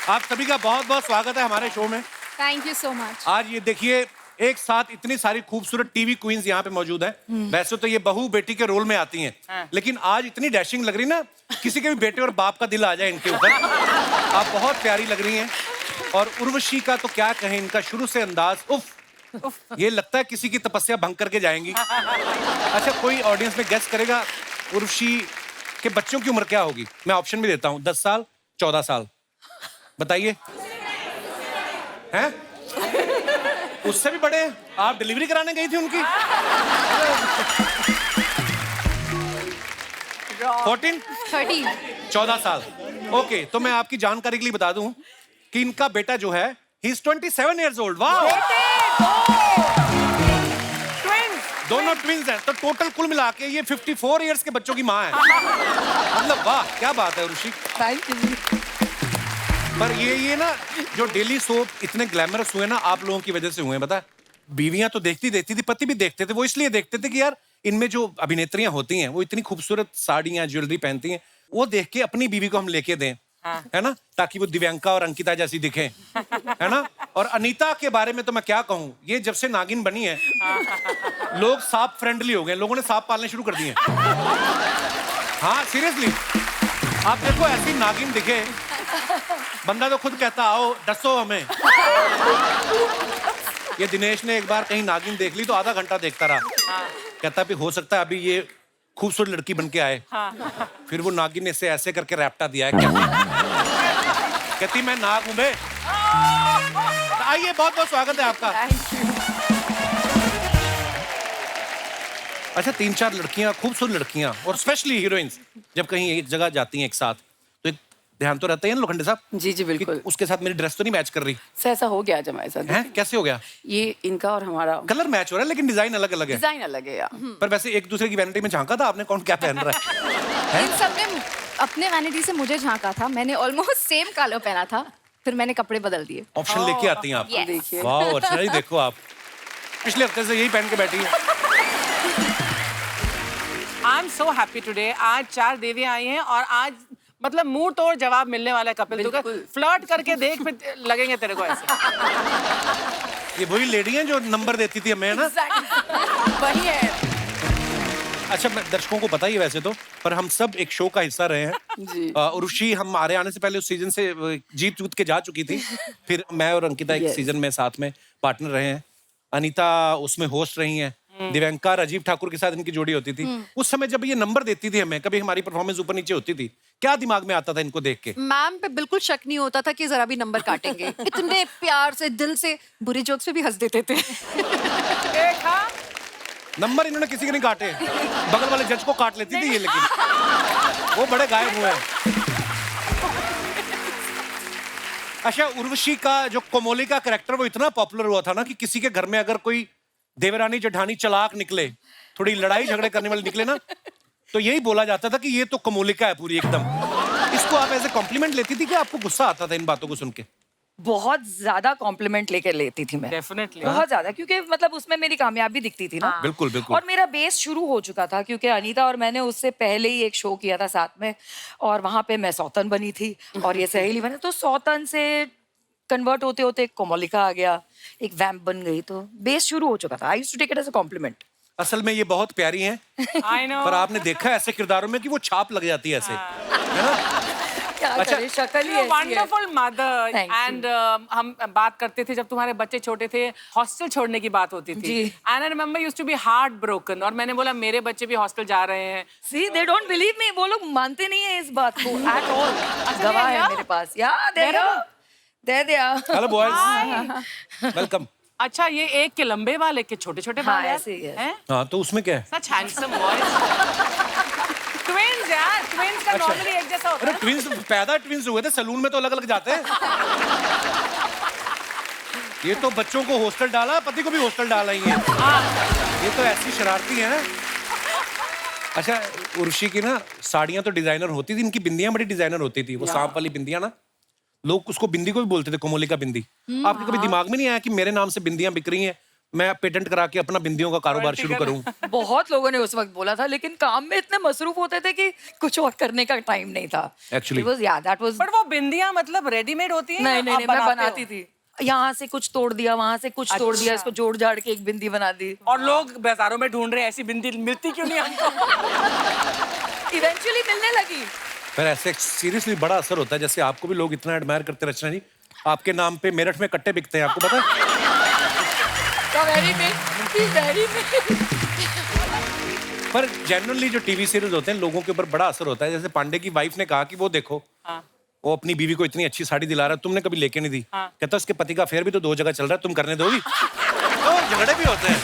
आप सभी का बहुत बहुत स्वागत है हमारे शो में। Thank you so much. आज ये देखिए, एक साथ इतनी सारी खूबसूरत टीवी क्वींस यहाँ पे मौजूद हैं। वैसे तो ये बहू बेटी के रोल में आती हैं, लेकिन आज इतनी डैशिंग लग रही ना, किसी के भी बेटे और बाप का दिल आ जाए इनके ऊपर। आप बहुत प्यारी लग रही हैं। और उर्वशी का तो क्या कहें, इनका शुरू से अंदाज उफ, ये लगता है किसी की तपस्या भंग करके जाएंगी। अच्छा, कोई ऑडियंस में गेस करेगा उर्वशी के बच्चों की उम्र क्या होगी? मैं ऑप्शन भी देता हूँ, 10 साल, 14 साल। बताइए। हैं? उससे भी बड़े? आप डिलीवरी कराने गई थी उनकी? 14? 30। 14 साल। ओके, तो मैं आपकी जानकारी के लिए बता दूं कि इनका बेटा जो है, ही इज 27 years old। वाह! दोनों ट्विंस हैं, तो टोटल कुल मिला के ये 54 इयर्स के बच्चों की माँ है। मतलब वाह, क्या बात है ऋषि। Thank you. पर ये ना, जो डेली सोप इतने ग्लैमरस हुए ना, आप लोगों की वजह से हुए। बता, बीवियां तो देखती थी, पति भी देखते थे। वो इसलिए देखते थे कि यार, इनमें जो अभिनेत्रियां होती हैं वो इतनी खूबसूरत साड़ियां, ज्वेलरी पहनती हैं, वो देख के अपनी बीवी को हम लेके दें, है ना, ताकि वो दिव्यांका और अंकिता जैसी दिखें, है ना। और अनीता के बारे में तो मैं क्या कहूँ, ये जब से नागिन बनी है, लोग सांप फ्रेंडली हो गए, लोगों ने सांप पालने शुरू कर दिए। हाँ, सीरियसली, आप देखो, ऐसी नागिन दिखे, बंदा तो खुद कहता आओ डसो हमें। ये दिनेश ने एक बार कहीं नागिन देख ली तो आधा घंटा देखता रहा। कहता भी हो सकता है अभी ये खूबसूरत लड़की बन के आए। फिर वो नागिन ने इसे ऐसे करके रैप्टा दिया है। कहती मैं नाग हूं बे। आइए, बहुत बहुत स्वागत है आपका। अच्छा, 3-4 लड़कियां, खूबसूरत लड़कियां और स्पेशली हीरोइंस जब कहीं एक जगह जाती हैं एक साथ, तो एक ध्यान तो रहता है ना लोखंडे साहब। जी जी बिल्कुल। उसके साथ मेरी ड्रेस तो नहीं मैच कर रही सर ऐसा हो गया आज हमारे साथ। है? कैसे हो गया? ये इनका और हमारा कलर मैच हो रहा है, लेकिन डिजाइन अलग अलग है। डिजाइन अलग है यार। पर वैसे एक दूसरे की वैनिटी में झांका था आपने, कौन क्या पहन रहा है? इन सब ने अपने वैनिटी से मुझे झांका था। मैंने ऑलमोस्ट सेम कलर पहना था, फिर मैंने कपड़े बदल दिए। ऑप्शन लेके आती हैं आप। Yes. देखिए वाह, अच्छा ही देखो आप, पिछले हफ्ते से यही पहन के बैठी है। I am so happy today. आज 4 देवियां आई हैं और आज मतलब मुंह तोड़ जवाब मिलने वाला है कपिल। तू बिल्कुल। फ्लर्ट करके देख, फिर लगेंगे तेरे को ऐसे। ये वही लेडी हैं जो नंबर देती थी हमें, है ना? वही है अच्छा, मैं दर्शकों को पता ही है वैसे तो, पर हम सब एक शो का हिस्सा रहे हैं जी। उर्वशी हमारे आने से पहले उस सीजन से जीत के जा चुकी थी। फिर मैं और अंकिता एक Yes. सीजन में साथ में पार्टनर रहे हैं। अनीता उसमें होस्ट रही हैं। दिव्यांका राजीव ठाकुर के साथ इनकी जोड़ी होती थी। उस समय जब ये नंबर देती थी हमें, कभी हमारी परफॉर्मेंस ऊपर नीचे होती थी, क्या दिमाग में आता था इनको देख के? मैम पे बिल्कुल शक नहीं होता था कि जरा भी नंबर काटेंगे। इतने प्यार से, दिल से, बुरे जोक्स पे भी हंस देते थे। देखा? नंबर इन्होंने किसी के नहीं काटे, बगल वाले जज को काट लेती थी ये, लेकिन वो बड़े गायब हुए हैं। अच्छा, उर्वशी का जो कोमोलिका कैरेक्टर वो इतना पॉपुलर हुआ था ना कि किसी के घर में अगर कोई देवरानी जेठानी चालाक निकले, थोड़ी लड़ाई झगड़े करने वाले निकले ना, तो यही बोला जाता था कि ये तो कोमोलिका है पूरी एकदम। इसको आप ऐसे कॉम्प्लीमेंट लेती थी कि आपको गुस्सा आता था इन बातों को सुन के? बहुत ज्यादा कॉम्प्लीमेंट लेकर लेती थी मैं। डेफिनेटली। बहुत ज्यादा, क्योंकि मतलब उसमें मेरी कामयाबी दिखती थी ना। बिल्कुल बिल्कुल। और मेरा बेस शुरू हो चुका था, क्योंकि अनीता और मैंने उससे पहले ही एक शो किया था साथ में, और वहां पे मैं सौतन बनी थी और ये सहेली बनी। तो सौतन से कन्वर्ट होते होते एक कोमोलिका आ गया, एक वैम्प बन गई, तो बेस शुरू हो चुका था। I used to take it as a compliment. असल में ये बहुत प्यारी हैं, आई नो। पर आपने देखा ऐसे किरदारों में कि वो छाप लग जाती है ऐसे, है ना? क्या अच्छा। करें, शक्ल ही ऐसी है। Wonderful mother. Thank you. And हम बात करते थे जब तुम्हारे बच्चे छोटे थे, हॉस्टल छोड़ने की बात होती थी। जी। And I remember used to be heart broken, और मैंने बोला मेरे बच्चे भी हॉस्टल जा रहे हैं। See, they don't believe me. वो लोग मानते नहीं है इस बात को at all. अच्छा, गवाह they है are? मेरे पास। Yeah, there they are. There they are. Hello boys, welcome. अच्छा, ये एक के लंबे बाल, एक के छोटे छोटे हाँ, बाल यार। ऐसे ही है। हैं? हाँ, तो उसमें क्या है? सच हैंडसम बॉयज। ट्विन्स यार, ट्विन्स का नॉर्मली एक जैसा होता अरे है। ट्विंस पैदा ट्विंस हुए थे, सलून में तो अलग अलग जाते हैं। ये तो बच्चों को हॉस्टल डाला, पति को भी हॉस्टल डाला ही है। ये तो ऐसी शरारती है। अच्छा, उर्वशी की ना साड़ियां तो डिजाइनर होती थी, इनकी बिंदियां बड़ी डिजाइनर होती थी। वो सांप वाली बिंदियां ना, लोग उसको बिंदी को भी बोलते थे, कोमोलिका बिंदी। आपके कभी दिमाग में नहीं आया कि मेरे नाम से बिंदियां बिक रही हैं, मैं पेटेंट करा के अपना बिंदियों का कारोबार शुरू करूं। बहुत लोगों ने उस वक्त बोला था, लेकिन काम में इतने मसरूफ होते थे कि कुछ और करने का टाइम नहीं था। Actually. दैट वाज बट वो बिंदियां मतलब रेडीमेड होती हैं? नहीं या नहीं आप नहीं, मैं बनाते हो? बनाती थी। यहाँ से कुछ तोड़ दिया, वहां से कुछ तोड़ दिया, अच्छा। इसको जोड़ जाड़ के एक बिंदी बना दी। और लोग बाजारों में ढूंढ रहे हैं ऐसी बिंदी मिलती क्यों नहीं हमको? इवेंचुअली मिलने लगी। फिर ऐसे सीरियसली बड़ा असर होता है, जैसे आपको भी लोग इतना एडमायर करते हैं रचना जी, आपके नाम पे मेरठ में कट्टे बिकते हैं, आपको पता है? पर जनरली जो टीवी सीरियल्स होते हैं लोगों के ऊपर बड़ा असर होता है। जैसे पांडे की वाइफ ने कहा कि वो देखो हाँ। वो अपनी बीवी को इतनी अच्छी साड़ी दिला रहा है, तुमने कभी लेके नहीं दी। कहता उसके पति का अफेयर भी तो 2 जगह चल रहा है, तुम करने दोगी? तो झगड़े भी होते हैं।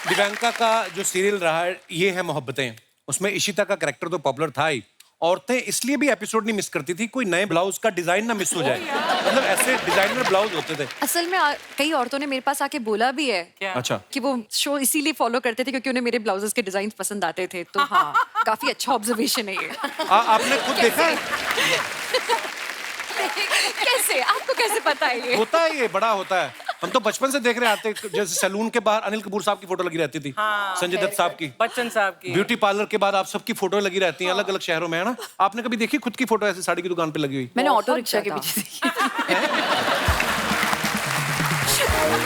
दिव्यांका का जो सीरियल रहा है ये है मोहब्बतें, उसमें इशिता का कैरेक्टर तो पॉपुलर था ही। औरतें इसलिए भी एपिसोड नहीं मिस करती थी कोई नए ब्लाउज का डिजाइन ना मिस हो जाए, मतलब ऐसे डिजाइनर ब्लाउज होते थे। असल में कई औरतों ने मेरे पास आके बोला भी है क्या? अच्छा, कि वो शो इसीलिए फॉलो करते थे क्योंकि उन्हें मेरे ब्लाउजेस के डिजाइन पसंद आते थे। तो हाँ, काफी अच्छा ऑब्जर्वेशन है ये। आपने खुद देखा है? कैसे आपको कैसे पता है ये? होता है, ये बड़ा होता है। हम तो बचपन से देख रहे आते, जैसे सैलून के बाहर अनिल कपूर साहब की फोटो लगी रहती थी, संजय दत्त साहब की, बच्चन साहब की। ब्यूटी पार्लर के बाद आप सबकी फोटो लगी रहती हैं अलग अलग शहरों में, है ना? आपने कभी देखी खुद की फोटो ऐसे साड़ी की दुकान पे लगी हुई? मैंने ऑटो रिक्शा के पीछे देखी।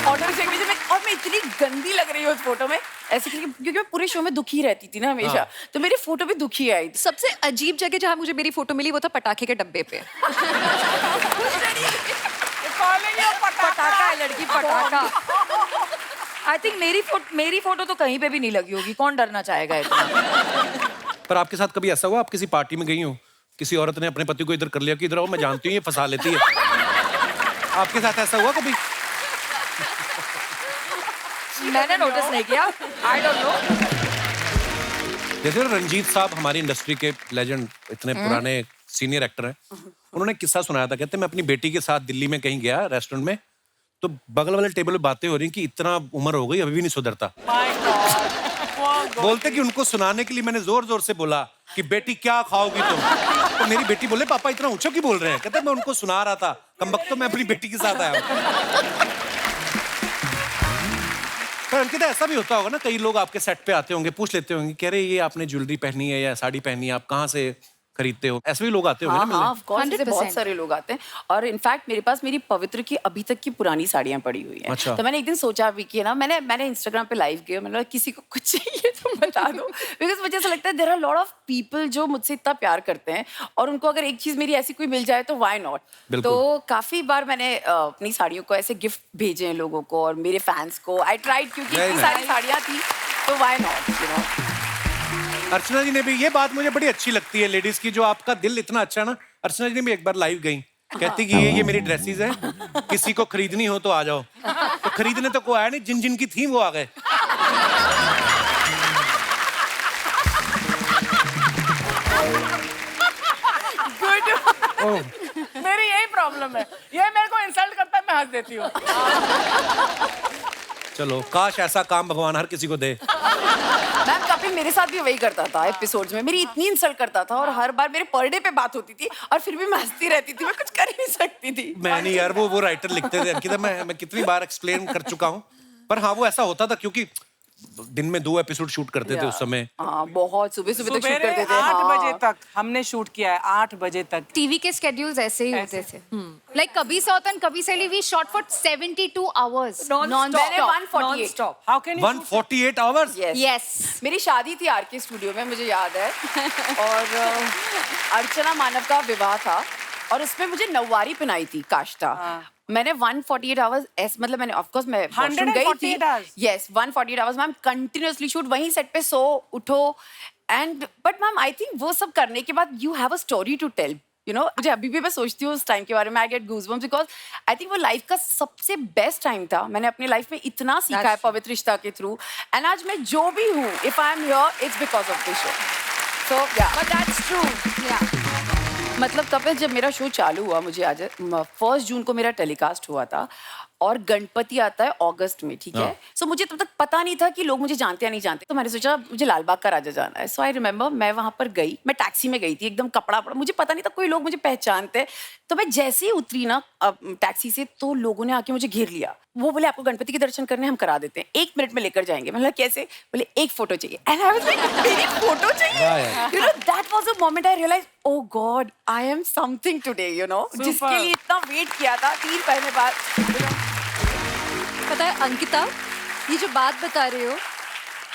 ऑटो रिक्शा के पीछे और मैं इतनी गंदी लग रही हूँ उस फोटो में, ऐसे क्योंकि मैं पूरे शो में दुखी रहती थी ना हमेशा, तो मेरी फोटो भी दुखी आई। सबसे अजीब जगह जहाँ मुझे मेरी फोटो मिली वो था पटाखे के डब्बे पे। पटाखा है लड़की, पटाखा। आई थिंक मेरी फोटो तो कहीं पे भी नहीं लगी होगी, कौन डरना चाहेगा इतना। पर आपके साथ कभी ऐसा हुआ आप किसी पार्टी में गई हो, किसी औरत ने अपने पति को इधर कर लिया कि इधर आओ मैं जानती हूँ ये फंसा लेती है, आपके साथ ऐसा हुआ कभी? मैंने नोटिस नहीं किया, आई डोंट नो। जैसे रंजीत साहब हमारी इंडस्ट्री के लेजेंड, इतने पुराने सीनियर एक्टर हैं, उन्होंने किस्सा सुनाया था। कहते मैं अपनी बेटी के साथ दिल्ली में कहीं गया रेस्टोरेंट में, तो बगल वाले टेबल पे बातें हो रही कि इतना उम्र हो गई अभी भी नहीं सुधरता। बोलते कि उनको सुनाने के लिए मैंने जोर जोर से बोला कि बेटी क्या खाओगी तुम, तो मेरी बेटी बोले पापा इतना ऊंचा क्यों बोल रहे हैं? कहते मैं उनको सुना रहा था, कमबख्त तो मैं अपनी बेटी के साथ आया हूं। पर अंकिता ऐसा भी होता होगा ना, कई लोग आपके सेट पे आते होंगे, पूछ लेते होंगे कह रहे ये आपने ज्वेलरी पहनी है या साड़ी पहनी है, आप कहाँ से खरीदते हो? ऐसे भी लोग आते होंगे ना मिलने? हाँ, ऑफ कोर्स, ऐसे 100%। बहुत सारे लोग आते हैं। और इनफैक्ट मेरे पास मेरी पवित्र की अभी तक की पुरानी साड़ियां पड़ी हुई हैं। अच्छा। तो मैंने एक दिन सोचा भी कि ना मैंने इंस्टाग्राम पे लाइव किया, मतलब किसी को कुछ चाहिए तो बता दो, बिकॉज मुझे ऐसा लगता है there are lot of people जो मुझसे इतना प्यार करते हैं और उनको अगर एक चीज मेरी ऐसी कोई मिल जाए तो व्हाई नॉट। बिल्कुल। तो काफी बार मैंने अपनी साड़ियों को ऐसे गिफ्ट भेजे हैं लोगों को और मेरे फैंस को। आई ट्राइड क्योंकि Very इतनी nice. सारी साड़ियां थी तो व्हाई नॉट, यू नो। अर्चना जी ने भी, ये बात मुझे बड़ी अच्छी लगती है लेडीज की, जो आपका दिल इतना अच्छा ना। अर्चना जी ने भी एक बार लाइव गई, कहती कि ये मेरी ड्रेसेस हैं, किसी को खरीदनी हो तो आ जाओ। तो खरीदने तो कोई आया नहीं, जिन जिन की थी वो आ गए। मेरी यही प्रॉब्लम है, ये मेरे को इंसल्ट करता है, मैं हंस देती हूँ। चलो काश ऐसा काम भगवान हर किसी को दे। मैम कपिल मेरे साथ भी वही करता था एपिसोड्स में, मेरी इतनी इंसल्ट करता था और हर बार मेरे पर डे पे बात होती थी और फिर भी मैं हंसती रहती थी, मैं कुछ कर ही नहीं सकती थी। मैं नहीं यार, वो राइटर लिखते थे अंकिता, मैं कितनी बार एक्सप्लेन कर चुका हूँ। पर हाँ वो ऐसा होता था क्योंकि दिन में 2 एपिसोड शूट करते थे उस समय। हाँ, बहुत सुबह सुबह तक शूट सुबेरे करते थे। 8 हाँ। बजे तक हमने शूट किया है, 8 बजे तक। टीवी के स्केड्यूल्स ऐसे ही होते थे। Like Kabhi Sautan, Kabhi Seli, we shot for 72 hours. मैंने 148 Non-stop. How can you shoot 148 hours? Yes. Yes. मेरी शादी थी आरके स्टूडियो में, मुझे याद है। और अर्चना मानव का विवाह था और उसमें मुझे नौवारी पहनाई थी काष्टा। मैंने 148 आवर्स मतलब मैंने ऑफ कोर्स मैं वॉशरूम गई थी। 148 hours? Yes 148 hours ma'am, continuously shoot, वहीं सेट पे सो उठो and but ma'am I think वो सब करने के बाद you have a story to tell, you know. मुझे अभी भी मैं सोचती हूँ उस टाइम के बारे में, I get goosebumps because I think वो लाइफ का सबसे बेस्ट टाइम था। मैंने अपनी लाइफ में इतना सीखा है पवित्र रिश्ता के थ्रू, एंड आज मैं जो भी हूँ, if I am here it's because of this show. So yeah But that's true. Yeah. मतलब कपिल जब मेरा शो चालू हुआ, मुझे आज 1 जून को मेरा टेलीकास्ट हुआ था और गणपति आता है अगस्त में, ठीक है। सो मुझे तब तक पता नहीं था कि लोग मुझे जानते या नहीं जानते, तो मैंने सोचा मुझे लाल बाग का राजा जाना है। सो आई रिमेम्बर मैं वहां पर गई, मैं टैक्सी में गई थी, एकदम कपड़ा पड़ा, मुझे पता नहीं था कोई लोग मुझे पहचानते हैं। तो मैं जैसे ही उतरी ना टैक्सी से, तो लोगों ने आके मुझे घेर लिया। वो बोले आपको गणपति के दर्शन करने हम करा देते हैं, 1 मिनट में लेकर जाएंगे। मैंने कहा कैसे? बोले एक फोटो चाहिए। एंड आई वाज लाइक मेरी फोटो चाहिए। You know that was a moment I realize oh God I am something today, you know, जिसके लिए इतना वेट किया था 3 महीने बाद। पता है अंकिता, ये जो बात बता रहे हो,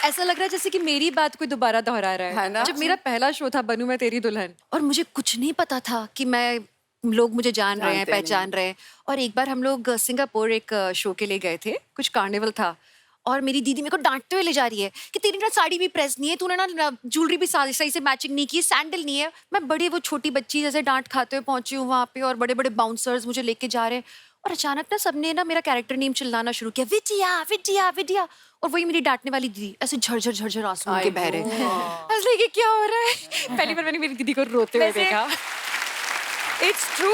ऐसा लग रहा है जैसे कि मेरी बात कोई दोबारा दोहरा रहा है ना? जब मेरा पहला शो था बनूं मैं तेरी दुल्हन, और मुझे कुछ नहीं पता था कि मैं लोग मुझे जान रहे हैं, जानते नहीं। पहचान रहे हैं। और एक बार हम लोग सिंगापुर एक शो के लिए गए थे, कुछ कार्निवल था, और मेरी दीदी मेरे को डांटते हुए ले जा रही है कि तेरी ना साड़ी भी प्रेस नहीं है, तूने ना ज्वेलरी भी सही से मैचिंग नहीं की, सैंडल नहीं है। मैं बड़ी वो छोटी बच्ची जैसे डांट खाते हुए पहुंची हूँ वहाँ पे, और बड़े बड़े बाउंसर्स मुझे लेके जा रहे हैं, और अचानक ना सबने ना मेरा कैरेक्टर नेम चिल्लाना शुरू किया, विद्या विद्या विद्या। और वही मेरी डांटने वाली दीदी, ऐसे झरझर झरझर आंसू उनके बह रहे हैं। I was like, ये क्या हो रहा है? पहली बार मैंने मेरी दीदी को रोते हुए वैसे- देखा। It's true.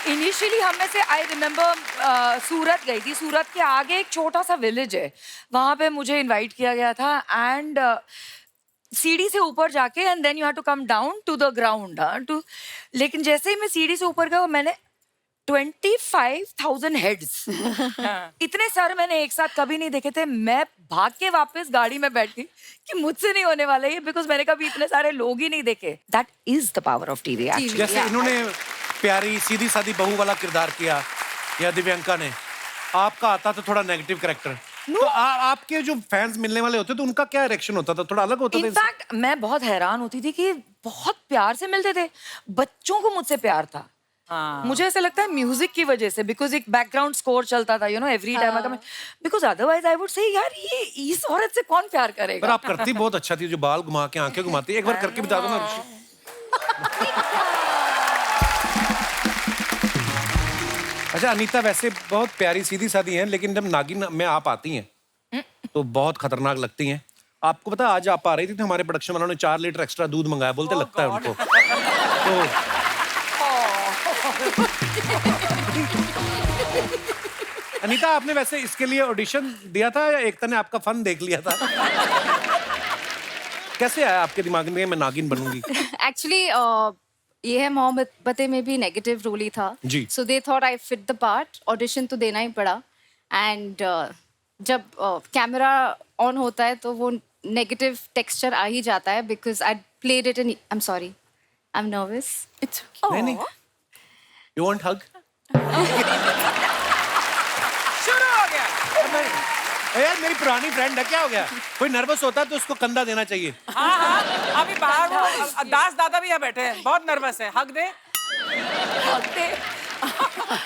इनिशियली हम में से आई रिमेम्बर सूरत गई थी। सूरत के आगे एक छोटा सा विलेज है, वहां पे मुझे इनवाइट किया गया था। एंड सीढ़ी से ऊपर जाके and then you have to come down to the ground too. लेकिन जैसे ही मैं सीढ़ी से ऊपर गया, मैंने 25,000 हेड्स इतने सर मैंने एक साथ कभी नहीं देखे थे। मैं भाग के वापस गाड़ी में बैठ गई कि मुझसे नहीं होने वाला ये, बिकॉज मैंने कभी इतने सारे लोग ही नहीं देखे। That is the power of TV. जैसे इन्होंने प्यारी सीधी सादी बहू वाला किरदार किया, या दिव्यांका ने, आपका आता था थोड़ा नेगेटिव कैरेक्टर। तो आपके जो फैंस मिलने वाले होते तो उनका क्या रिएक्शन होता था? थोड़ा अलग होता था? इनफैक्ट मैं बहुत हैरान होती थी कि बहुत प्यार से मिलते थे। बच्चों को मुझसे प्यार था। मुझे ऐसा लगता है म्यूजिक की वजह से, बिकॉज एक बैकग्राउंड स्कोर चलता था, you know, every time. Because otherwise I would say यार ये इस औरत से कौन प्यार पर करेगा। आप करती बहुत अच्छा थी, जो बाल घुमा के आंखें घुमाती, एक बार करके बता दो ना ऋषि। अच्छा अनीता, वैसे बहुत प्यारी सीधी सादी हैं, लेकिन जब नागिन में आप आती हैं तो बहुत खतरनाक लगती हैं। आपको पता है, आज आप आ रही थी तो हमारे प्रोडक्शन वालों ने 4 लीटर एक्स्ट्रा दूध मंगाया, बोलते लगता है उनको। तो अनीता, आपने वैसे इसके लिए ऑडिशन दिया था या एकता ने आपका फन देख लिया था? कैसे आया आपके दिमाग में मैं नागिन बनूंगी? एक्चुअली ये है मोहब्बतें में भी नेगेटिव रोल ही था जी। So they thought I fit the part, audition तो देना ही पड़ा। एंड जब कैमरा ऑन होता है तो वो नेगेटिव टेक्सचर आ ही जाता है, because I played it in, I am sorry, I am nervous. It's नहीं नहीं, यू वांट हग? शुरू हो गया। यार मेरी पुरानी फ्रेंड है, क्या हो गया? कोई नर्वस होता है तो उसको कंधा देना चाहिए। हाँ हाँ, अभी बाहर वो दास दादा भी यहाँ बैठे हैं, बहुत नर्वस है। हक दे,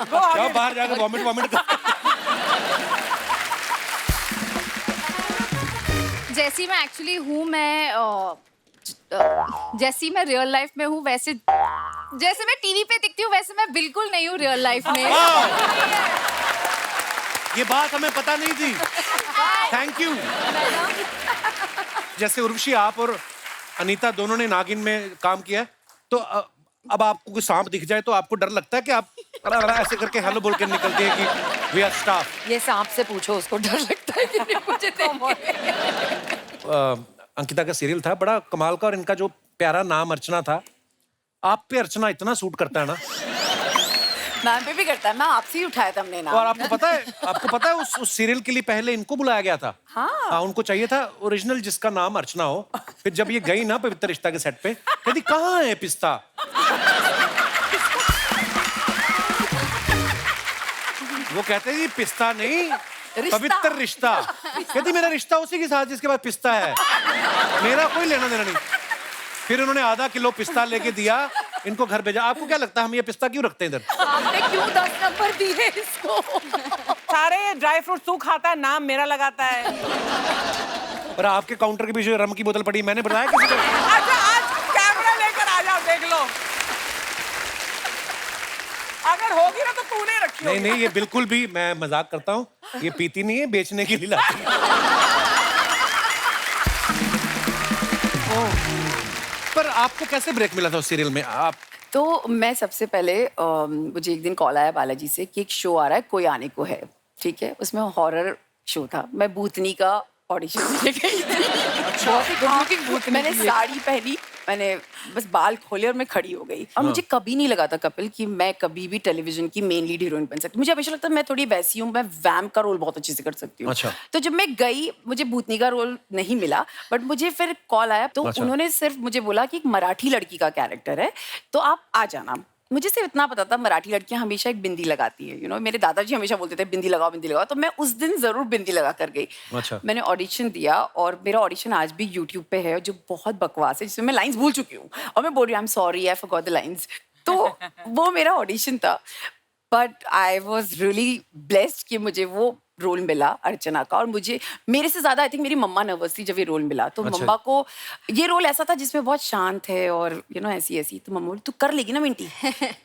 वो जाओ आगे। बाहर जाकर वॉमिट कर। जैसी मैं एक्चुअली हूँ, मैं जैसी मैं रियल लाइफ में हूँ, वैसे जैसे मैं टीवी पे दिखती हूँ वैसे मैं बिल्कुल नहीं हूँ रियल लाइफ में। ये बात हमें पता नहीं थी। Thank you. जैसे उर्वशी, आप और अनीता दोनों ने नागिन में काम किया, तो अब आपको कोई सांप दिख जाए तो आपको डर लगता है कि आप ऐसे करके हेलो बोल के निकलते हैं कि वी आर स्टाफ? ये सांप से पूछो, उसको डर लगता है कि नहीं मुझे देख के। अंकिता का सीरियल था बड़ा कमाल का, और इनका जो प्यारा नाम अर्चना था, आप पे अर्चना इतना सूट करता है ना। मैम पे भी करता है, मैं आपसे ही उठाया था हमने नाम। और आपको पता है उस सीरियल के लिए पहले इनको बुलाया गया था। हाँ, उनको चाहिए था ओरिजिनल जिसका नाम अर्चना हो। फिर जब ये गई ना पवित्र रिश्ता के सेट पे, कहती कहाँ है पिस्ता? वो कहते हैं पिस्ता नहीं, पवित्र रिश्ता। कहती मेरा रिश्ता उसी के साथ जिसके पास पिस्ता है, मेरा कोई लेना देना नहीं। फिर उन्होंने आधा किलो पिस्ता लेके दिया, इनको घर भेजा। आपको क्या लगता है हम ये पिस्ता क्यों रखते हैं इधर? आपने क्यों 10 नंबर दिए इसको? सारे ड्राई फ्रूट तू खाता है, नाम मेरा लगाता है। और आपके काउंटर के पीछे रम की बोतल पड़ी, मैंने बताया किसी को? अच्छा, आज कैमरा लेकर आ जाओ, देख लो। अगर होगी ना तो तूने रखी नहीं होगी। नहीं, ये बिल्कुल भी, मैं मजाक करता हूँ, ये पीती नहीं है, बेचने के लिए लाती है। पर आपको कैसे ब्रेक मिला था उस सीरियल में? आप तो मैं सबसे पहले मुझे एक दिन कॉल आया बालाजी से कि एक शो आ रहा है, कोई आने को है। ठीक है, उसमें हॉरर शो था, मैं भूतनी का ऑडिशन देने गई थी। बहुत ही good looking भूतनी मैंने साड़ी पहनी, मैंने बस बाल खोले और मैं खड़ी हो गई। और मुझे कभी नहीं लगा था कपिल कि मैं कभी भी टेलीविजन की मेन लीड हीरोइन बन सकती हूँ। मुझे हमेशा लगता है मैं थोड़ी वैसी हूँ, मैं वैम्प का रोल बहुत अच्छे से कर सकती हूँ। अच्छा। तो जब मैं गई, मुझे भूतनी का रोल नहीं मिला, बट मुझे फिर कॉल आया, तो अच्छा। उन्होंने सिर्फ मुझे बोला कि एक मराठी लड़की का कैरेक्टर है, तो आप आ जाना। मुझे सिर्फ इतना पता था मराठी लड़कियां हमेशा एक बिंदी लगाती है, मेरे दादाजी हमेशा बोलते थे बिंदी लगाओ, तो मैं उस दिन जरूर बिंदी लगा कर गई। अच्छा। मैंने ऑडिशन दिया और मेरा ऑडिशन आज भी यूट्यूब पे है, जो बहुत बकवास है, जिसमें मैं लाइंस भूल चुकी हूँ और मैं बोल रही हूँ I am sorry I forgot the lines. तो वो मेरा ऑडिशन था, but I was really blessed कि मुझे वो रोल मिला अर्चना का। और मुझे, मेरे से ज्यादा आई थिंक मेरी मम्मा नर्वस थी जब ये रोल मिला। तो अच्छा। मम्मा को ये रोल ऐसा था जिसमें बहुत शांत है और ऐसी, तो मम्मा बोली तू कर लेगी ना मिंटी,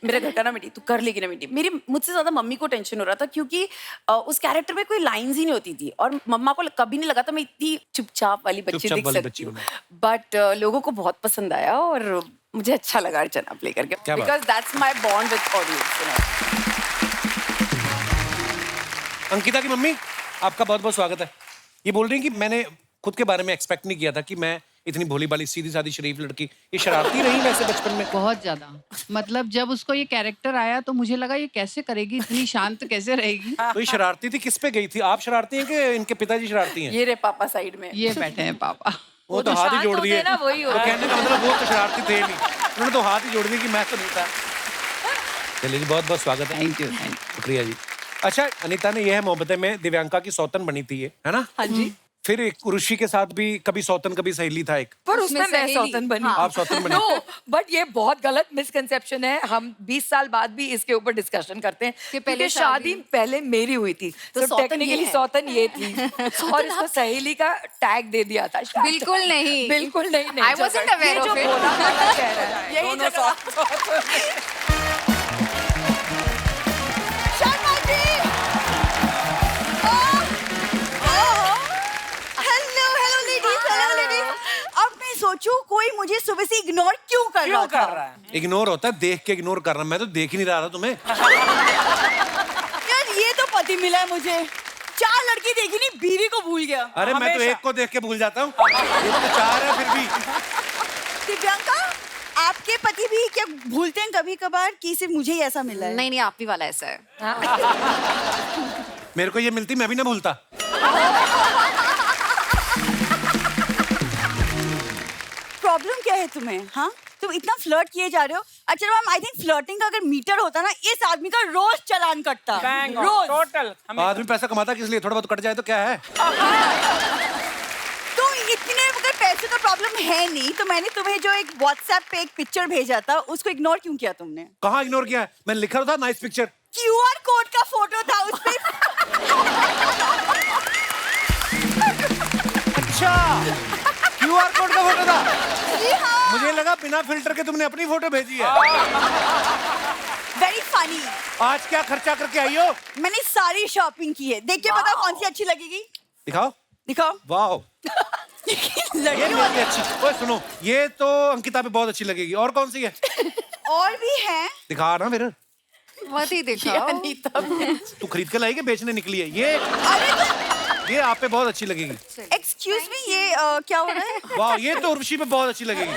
मेरे घर का ना मिंटी, तू कर लेगी ना मिंटी। मुझसे ज्यादा मम्मी को टेंशन हो रहा था, क्योंकि उस कैरेक्टर में कोई लाइंस ही नहीं होती थी और मम्मा को कभी नहीं लगा था मैं इतनी चुपचाप वाली बच्ची दिख सकती हूँ। बट लोगों को बहुत पसंद आया और मुझे अच्छा लगा अर्चना प्ले करके, because that's my bond with audience. Ankita की मम्मी, आपका बहुत बहुत स्वागत है। ये बोल रही हैं कि मैंने खुद के बारे में एक्सपेक्ट नहीं किया था कि मैं इतनी भोली भाली सीधी सादी शरीफ लड़की, ये शरारती रही वैसे बचपन में? बहुत ज्यादा, मतलब जब उसको ये कैरेक्टर आया तो मुझे लगा ये कैसे करेगी, इतनी शांत कैसे रहेगी। तो ये शरारती थी, किस पे गई थी? आप शरारती हैं कि इनके पिताजी शरारती हैं? ये रे पापा साइड में, ये बैठे हैं पापा। वो तो हाथ ही जोड़ दिए ना, वही तो हो कहने का मतलब वो तो शरारती थे नहीं, उन्होंने तो हाथ ही जोड़ दिए कि मैं तो नहीं था। चलिए जी, बहुत बहुत स्वागत है। Thank you. शुक्रिया जी। अच्छा, अनीता ने यह है मोहब्बतें में दिव्यांका की सौतन बनी थी, ये है ना? हाँ जी। फिर एक ऋषि के साथ भी कभी सौतन कभी सहेली था एक, पर उसमें मैं सहेली। सौतन बनी। आप सौतन बनी। नो, बट ये बहुत गलत मिसकंसेप्शन है। हम 20 साल बाद भी इसके ऊपर डिस्कशन करते हैं कि पहले क्योंकि शादी पहले मेरी हुई थी, तो सौतन ये टेक्निकली है। सौतन ये थी और इसको सहेली का टैग दे दिया था। बिल्कुल नहीं, बिल्कुल नहीं। I wasn't aware ये जो of it. बोला था, कह रहा है। यही जगह। Hello ladies. अब मैं सोचूं कोई मुझे सुबह से इग्नोर क्यों कर रहा था। इग्नोर होता है देख के इग्नोर करना, मैं तो देख ही नहीं रहा था तुम्हें। यार ये तो पति मिला है मुझे, 4 लड़की देखी नहीं, बीवी को भूल गया। अरे मैं तो एक को देख के भूल जाता हूँ, ये तो 4 है फिर भी। दिव्यांका, आपके पति भी क्या भूलते हैं कभी कभार कि सिर्फ मुझे ही ऐसा मिला है? नहीं नहीं, आप भी वाला ऐसा है। मेरे को ये मिलती मैं भी ना भूलता। प्रॉब्लम क्या है तुम्हें? हाँ, तुम इतना फ्लर्ट किए जा रहे हो। अच्छा मैम, आई थिंक फ्लर्टिंग का अगर मीटर होता ना, इस आदमी का रोज चालान कटता। रोज। टोटल आदमी पैसा कमाता किस लिए? थोड़ा बहुत कट जाए तो क्या है? तो इतने अगर पैसे का प्रॉब्लम है नहीं, तो मैंने तुम्हें जो एक व्हाट्सएप पे एक पिक्चर भेजा था, उसको इग्नोर क्यों किया तुमने? कहाँ इग्नोर किया है? मैंने लिखा था नाइस पिक्चर। QR कोड का फोटो था उसपे। अच्छा, QR कोड का फोटो था। जी हाँ। मुझे लगा बिना फिल्टर के तुमने अपनी फोटो भेजी है। Very funny. आज क्या खर्चा करके आई हो? मैंने सारी शॉपिंग की है, देख के बताओ कौन सी अच्छी लगेगी। दिखाओ। दिखाओ। वाह, ये लड़कियों मेरे लिए अच्छी। ओए सुनो, ये तो अंकिता पे बहुत अच्छी लगेगी। और कौन सी है? और भी हैं। दिखा ना फिर। मत ही दिखाओ। अनीता तू खरीद के लाई कि बेचने निकली है? ये आप पे बहुत अच्छी लगेगी। एक्सक्यूज मी, ये क्या हो रहा है? वाह, ये तो उर्वशी पे बहुत अच्छी लगेगी।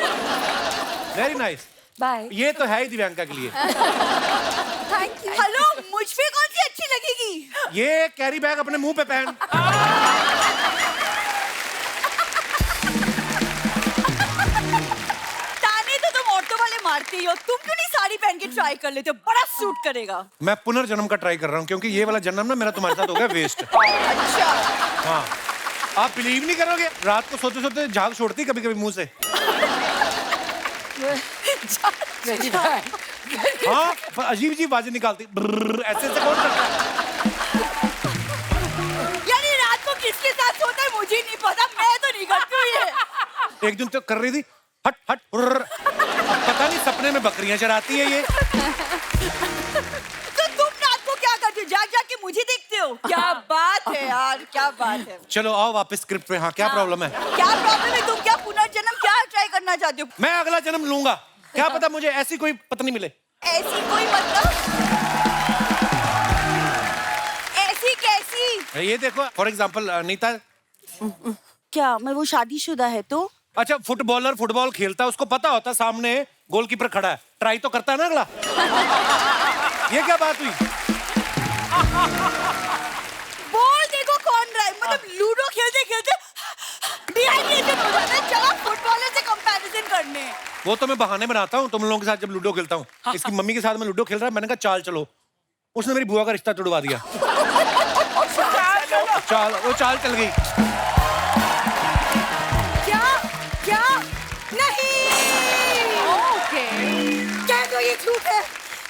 Very nice. बाय। ये तो है ही दिव्यांका के लिए। Thank you. हेलो, मुझ पे कौन सी अच्छी लगेगी? ये कैरी बैग अपने मुंह पे पहन। ताने तो तुम औरतों वाले मारते ही हो, तुम क्यों नहीं साड़ी पहन के ट्राई कर लेते हो? बड़ा सूट करेगा। मैं पुनर्जन्म का ट्राई कर रहा हूँ, क्योंकि ये वाला जन्म ना मेरा तुम्हारे साथ हो गया वेस्ट। अच्छा। हाँ, आप बिलीव नहीं करोगे, रात को सोते सोते झाग छोड़ती कभी कभी मुंह से। Very bad. हाँ, पर अजीब अजीब आवाजें निकालती, ब्रर्र, ऐसे ऐसे कौन करता है? यानी रात को किसके साथ सोता है मुझे नहीं पता, मैं तो नहीं करती हूँ ये। एक दिन तो कर रही थी हट हट ब्रर्र। अब पता नहीं सपने में बकरियां चराती है ये। तो तुम रात को क्या करते हो? जाग जाग के मुझे देखते हो? क्या बात है यार, क्या बात है। चलो आओ वापस स्क्रिप्ट पे। हाँ, क्या प्रॉब्लम है? क्या प्रॉब्लम है? तुम क्या पुनर्जन्म क्या ट्राई करना चाहते हो? मैं अगला जन्म लूंगा, क्या पता मुझे ऐसी कोई पत्नी मिले। ऐसी कोई मतलब? ऐसी कैसी ये देखो फॉर एग्जांपल अनीता, क्या मैं वो शादीशुदा है तो? अच्छा फुटबॉलर फुटबॉल खेलता है, उसको पता होता है सामने गोलकीपर खड़ा है, ट्राई तो करता है ना अगला। ये क्या बात हुई? बॉल देखो कौन रहा है, मतलब लूडो खेलते खेलते डिहाइड्रेशन हो जाता है। चलो फुटबॉलर से कंपैरिजन करने। वो तो मैं बहाने बनाता हूँ तुम लोगों के साथ जब लूडो खेलता हूँ। इसकी मम्मी के साथ मैं लूडो खेल रहा, मैंने कहा चाल चलो, उसने मेरी बुआ का रिश्ता तोड़वा दिया। चाल वो चाल चल गई। क्या क्या नहीं, ओके क्या तो ये झूठ है,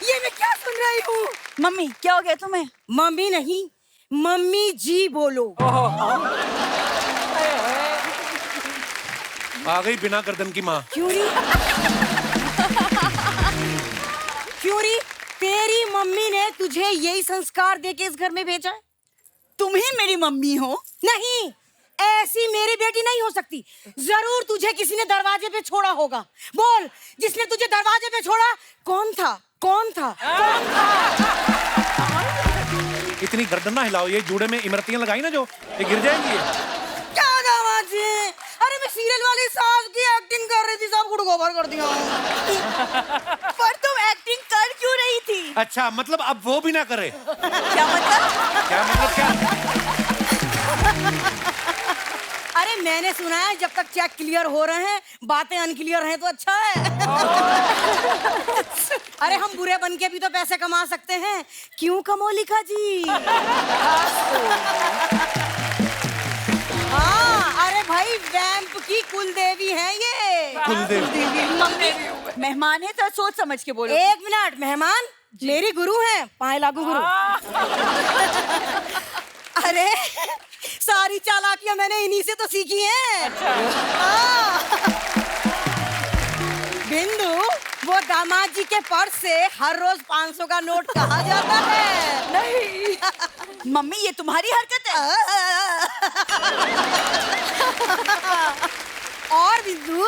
ये मैं क्या सुन रही हूँ? मम्मी क्या हो गया तुम्हें? मम्मी नहीं, मम्मी जी बोलो। आ गई बिना गर्दन की माँ। क्यों री? क्यों री? तेरी मम्मी ने तुझे यही संस्कार देके इस घर में भेजा है? तुम ही मेरी मम्मी हो। नहीं, ऐसी मेरी बेटी नहीं हो सकती। जरूर तुझे किसी ने दरवाजे पे छोड़ा होगा। बोल, जिसने तुझे दरवाजे पे छोड़ा कौन था? कौन था? कौन था? इतनी गर्दन ना हिलाओ, ये जूड़े में इमरतियां लगाई ना जो, ये गिर जाएंगी ये। क्या दामाद जी? अरे मैं सीरियल वाली सास की एक्टिंग कर रही थी, सब गुड़ गोबर कर दिया। पर तुम एक्टिंग कर क्यों रही थी? अच्छा मतलब अब वो भी ना करे? क्या मतलब? क्या मतलब क्या? अरे मैंने सुना है जब तक चेक क्लियर हो रहे हैं बातें अनक्लियर हैं तो अच्छा है। अरे हम बुरे बन के भी तो पैसे कमा सकते हैं, क्यों कमोलिका जी? हाँ, अरे भाई वैम्प की कुल देवी है ये। कुलदेवी। मम्मी मेहमान है तो सोच समझ के बोलो। एक मिनट, मेहमान मेरी गुरु हैं, पाए लागू गुरु। अरे सारी चालाकियां मैंने इन्हीं से तो सीखी हैं। हाँ। बिंदु, वो दामाद जी के पर्स से हर रोज 500 का नोट कहाँ जाता है? नहीं मम्मी ये तुम्हारी हरकत है। और बिंदु,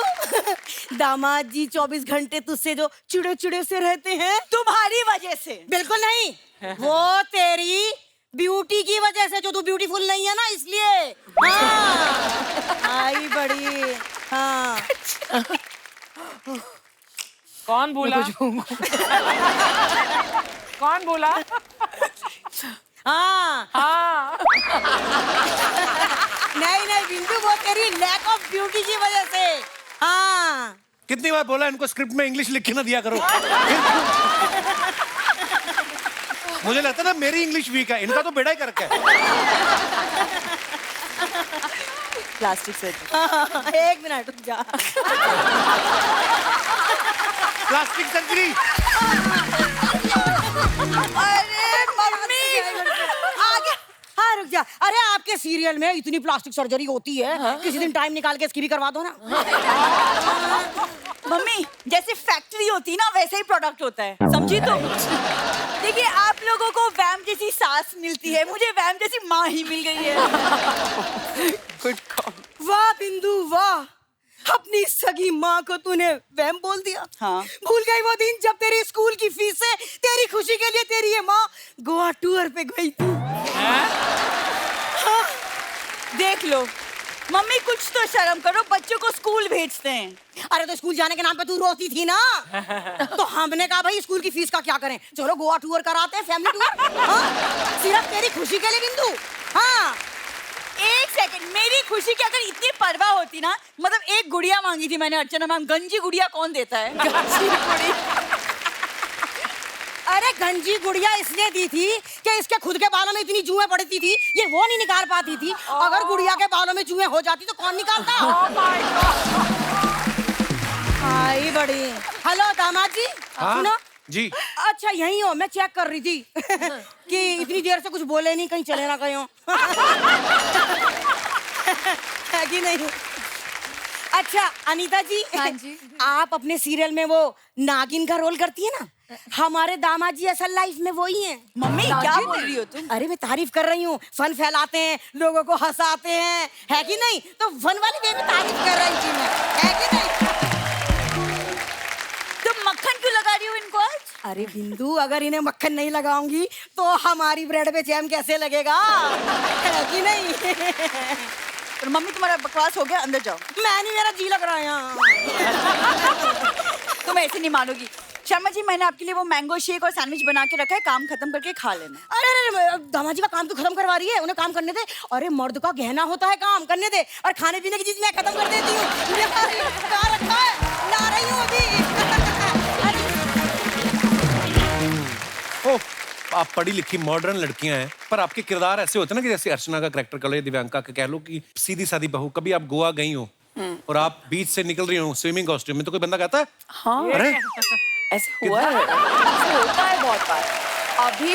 दामाद जी 24 घंटे तुझसे जो चिड़े चिड़े से रहते हैं तुम्हारी वजह से। बिल्कुल नहीं, वो तेरी ब्यूटी की वजह से, जो तू ब्यूटीफुल नहीं है ना इसलिए। हाँ, आई बड़ी। हाँ, कौन बोला? कौन बोला? हाँ, हाँ नहीं नहीं बिंदु, वो तेरी लैक ऑफ ब्यूटी की वजह से। हाँ, कितनी बार बोला इनको स्क्रिप्ट में इंग्लिश लिख के ना दिया करो। मुझे लगता है ना मेरी इंग्लिश वीक है, इनका तो बेड़ा ही करके है। Plastic surgery. हाँ, एक मिनट रुक जा। Plastic surgery. अरे मम्मी आगे। हाँ रुक जा। अरे आपके सीरियल में इतनी प्लास्टिक सर्जरी होती है, किसी दिन टाइम निकाल के इसकी भी करवा दो ना। मम्मी जैसे फैक्ट्री होती ना वैसे ही प्रोडक्ट होता है, समझी तुम? देखिए आप लोगों को वैम जैसी सास मिलती है, मुझे वैम जैसी माँ ही मिल गई है। वाह बिंदु वाह, अपनी सगी माँ को तूने वैम बोल दिया। हाँ। भूल गई वो दिन जब तेरी स्कूल की फीस से तेरी खुशी के लिए तेरी ये माँ गोवा टूर पे गई थी। हाँ, देख लो मम्मी कुछ तो शर्म करो, बच्चों को स्कूल भेजते हैं। अरे तो स्कूल जाने के नाम पे तू रोती थी ना, तो हमने कहा भाई स्कूल की फीस का क्या करें, चलो गोवा टूर कराते हैं, फैमिली टूर। हाँ? सिर्फ तेरी खुशी के लिए बिंदु। हाँ, एक सेकंड, मेरी खुशी की अगर इतनी परवाह होती ना, मतलब एक गुड़िया मांगी थी मैंने अर्चना मैम, गंजी गुड़िया कौन देता है? गंजी गुड़िया। अरे गंजी गुड़िया इसलिए दी थी कि इसके खुद के बालों में इतनी जुएं पड़ती थी, ये वो नहीं निकाल पाती थी। अगर गुड़िया के बालों में जुएं हो जाती तो कौन निकालता? आई बड़ी। हेलो दामाद जी। हाँ? सुनो जी। अच्छा यही हो, मैं चेक कर रही थी कि इतनी देर से कुछ बोले नहीं, कहीं चले ना गए हो। है कि नहीं? अच्छा अनीता जी। हाँ जी। आप अपने सीरियल में वो नागिन का रोल करती है ना, हमारे दामाद जी असल लाइफ में वही हैं। मम्मी क्या बोल रही हो तुम? अरे मैं तारीफ कर रही हूँ, फन फैलाते हैं, लोगों को हंसाते हैं, है कि नहीं? तो फन वाली वे में तारीफ कर रही थी मैं, है कि नहीं? तुम मक्खन क्यों लगा रही हो इनको आज? अरे बिंदु, अगर इन्हें मक्खन नहीं लगाऊंगी तो हमारी ब्रेड पे जैम कैसे लगेगा? है कि नहीं? और मम्मी तुम्हारा बकवास हो गया, अंदर जाओ। मैं नहीं, मेरा जी लग रहा है यहाँ। तुम ऐसे नहीं मानोगी। शर्मा जी, मैंने आपके लिए वो मैंगो शेक और सैंडविच बना के रखा है, काम खत्म करके खा लेना। अरे दामाद जी का काम तो खत्म करवा रही है, उन्हें काम करने दे। अरे मर्द का गहना होता है काम करने दे, और खाने पीने की चीज मैं खत्म कर देती हूँ। कहाँ रखा है? ला रही हूँ अभी। ओह, आप पढ़ी लिखी मॉडर्न लड़कियां हैं, पर आपके किरदार ऐसे होते हैं ना कि जैसे अर्चना का कैरेक्टर कर लो, दिव्यांका का कह लो कि सीधी सादी बहू। कभी आप गोवा गई हो और आप बीच से निकल रही हो स्विमिंग कॉस्ट्यूम में, तो कोई बंदा कहता है हाँ, अरे ऐसे हुआ है, ऐसे होता है बहुत बार। अभी